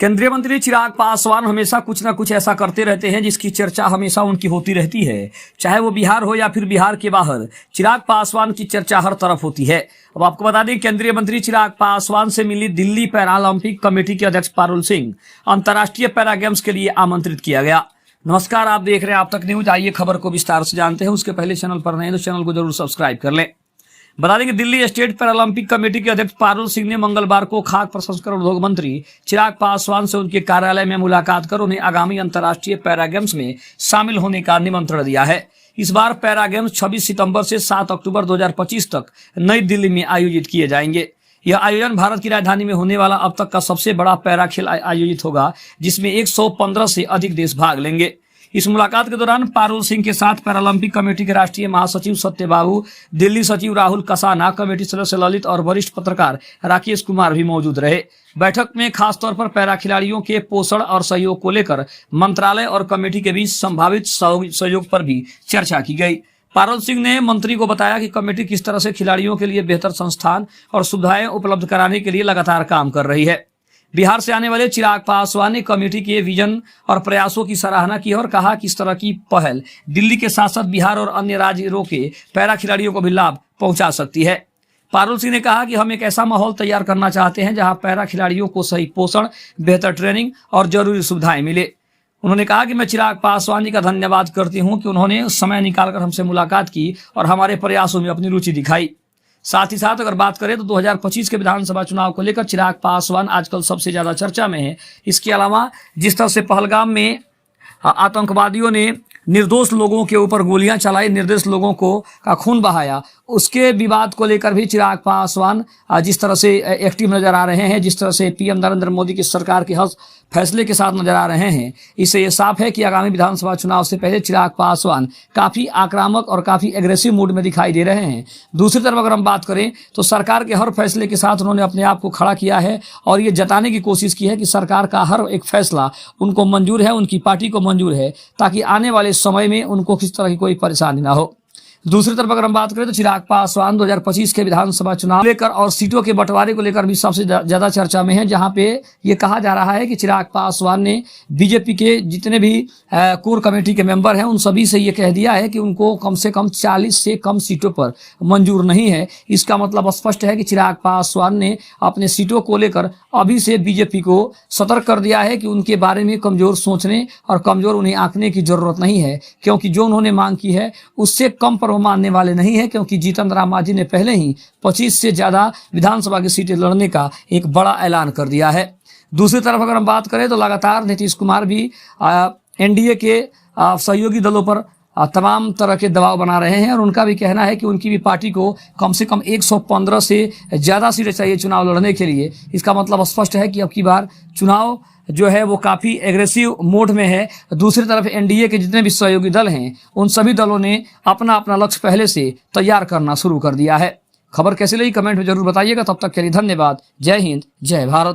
केंद्रीय मंत्री चिराग पासवान हमेशा कुछ न कुछ ऐसा करते रहते हैं जिसकी चर्चा हमेशा उनकी होती रहती है। चाहे वो बिहार हो या फिर बिहार के बाहर, चिराग पासवान की चर्चा हर तरफ होती है। अब आपको बता दें, केंद्रीय मंत्री चिराग पासवान से मिली दिल्ली पैरालंपिक कमेटी के अध्यक्ष पारुल सिंह अंतर्राष्ट्रीय पैरा गेम्स के लिए आमंत्रित किया गया। नमस्कार, आप देख रहे हैं आप तक न्यूज। आइए खबर को विस्तार से जानते हैं। उसके पहले चैनल पर नए तो चैनल को जरूर सब्सक्राइब कर लें। बता दें कि दिल्ली स्टेट पैरालंपिक कमेटी के अध्यक्ष पारुल सिंह ने मंगलवार को खाद्य प्रसंस्करण उद्योग मंत्री चिराग पासवान से उनके कार्यालय में मुलाकात कर उन्हें आगामी अंतर्राष्ट्रीय पैरा गेम्स में शामिल होने का निमंत्रण दिया है। इस बार पैरा गेम्स 26 सितंबर से 7 अक्टूबर 2025 तक नई दिल्ली में आयोजित किए जाएंगे। यह आयोजन भारत की राजधानी में होने वाला अब तक का सबसे बड़ा पैरा खेल आयोजित होगा, जिसमें 115 से अधिक देश भाग लेंगे। इस मुलाकात के दौरान पारुल सिंह के साथ पैरालंपिक कमेटी के राष्ट्रीय महासचिव सत्यबाबू, दिल्ली सचिव राहुल कसाना, कमेटी सदस्य ललित और वरिष्ठ पत्रकार राकेश कुमार भी मौजूद रहे। बैठक में खासतौर पर पैरा खिलाड़ियों के पोषण और सहयोग को लेकर मंत्रालय और कमेटी के बीच संभावित सहयोग पर भी चर्चा की गई। पारुल सिंह ने मंत्री को बताया कि कमेटी किस तरह से खिलाड़ियों के लिए बेहतर संस्थान और सुविधाएं उपलब्ध कराने के लिए लगातार काम कर रही है। बिहार से आने वाले चिराग पासवान ने कमेटी के विजन और प्रयासों की सराहना की और कहा कि इस तरह की पहल दिल्ली के साथ साथ बिहार और अन्य राज्यों के पैरा खिलाड़ियों को भी लाभ पहुंचा सकती है। पारुल सिंह ने कहा कि हम एक ऐसा माहौल तैयार करना चाहते हैं जहां पैरा खिलाड़ियों को सही पोषण, बेहतर ट्रेनिंग और जरूरी सुविधाएं मिले। उन्होंने कहा कि मैं चिराग पासवान जी का धन्यवाद करती हूं कि उन्होंने समय निकालकर हमसे मुलाकात की और हमारे प्रयासों में अपनी रुचि दिखाई। साथ ही साथ अगर बात करें तो 2025 के विधानसभा चुनाव को लेकर चिराग पासवान आजकल सबसे ज्यादा चर्चा में है। इसके अलावा जिस तरह से पहलगाम में आतंकवादियों ने निर्दोष लोगों के ऊपर गोलियां चलाई, निर्दोष लोगों को का खून बहाया, उसके विवाद को लेकर भी चिराग पासवान जिस तरह से एक्टिव नजर आ रहे हैं, जिस तरह से पीएम नरेंद्र मोदी की सरकार के हर फैसले के साथ नजर आ रहे हैं, इससे ये साफ है कि आगामी विधानसभा चुनाव से पहले चिराग पासवान काफी आक्रामक और काफी एग्रेसिव मूड में दिखाई दे रहे हैं। दूसरी तरफ अगर हम बात करें तो सरकार के हर फैसले के साथ उन्होंने अपने आप को खड़ा किया है और ये जताने की कोशिश की है कि सरकार का हर एक फैसला उनको मंजूर है, उनकी पार्टी को मंजूर है, ताकि आने वाले समय में उनको किसी तरह की कोई परेशानी ना हो। दूसरी तरफ अगर हम बात करें तो चिराग पासवान 2025 के विधानसभा चुनाव लेकर और सीटों के बंटवारे को लेकर भी सबसे ज्यादा चर्चा में है, जहां पे ये कहा जा रहा है कि चिराग पासवान ने बीजेपी के जितने भी कोर कमेटी के मेंबर हैं उन सभी से ये कह दिया है कि उनको कम से कम 40 से कम सीटों पर मंजूर नहीं है। इसका मतलब स्पष्ट है कि चिराग पासवान ने अपने सीटों को लेकर अभी से बीजेपी को सतर्क कर दिया है कि उनके बारे में कमजोर सोचने और कमजोर उन्हें आंकने की जरूरत नहीं है, क्योंकि जो उन्होंने मांग की है उससे कम पर मानने वाले नहीं है। क्योंकि जीतन राम मांझी ने पहले ही 25 से ज्यादा विधानसभा की सीटें लड़ने का एक बड़ा ऐलान कर दिया है। दूसरी तरफ अगर हम बात करें तो लगातार नीतीश कुमार भी एनडीए के सहयोगी दलों पर तमाम तरह के दबाव बना रहे हैं और उनका भी कहना है कि उनकी भी पार्टी को कम से कम 115 से ज्यादा सीटें चाहिए चुनाव लड़ने के लिए। इसका मतलब स्पष्ट है कि अब की बार चुनाव जो है वो काफी एग्रेसिव मोड में है। दूसरी तरफ एनडीए के जितने भी सहयोगी दल हैं उन सभी दलों ने अपना अपना लक्ष्य पहले से तैयार करना शुरू कर दिया है। खबर कैसी लगी कमेंट में जरूर बताइएगा। तब तक के लिए धन्यवाद। जय हिंद, जय भारत।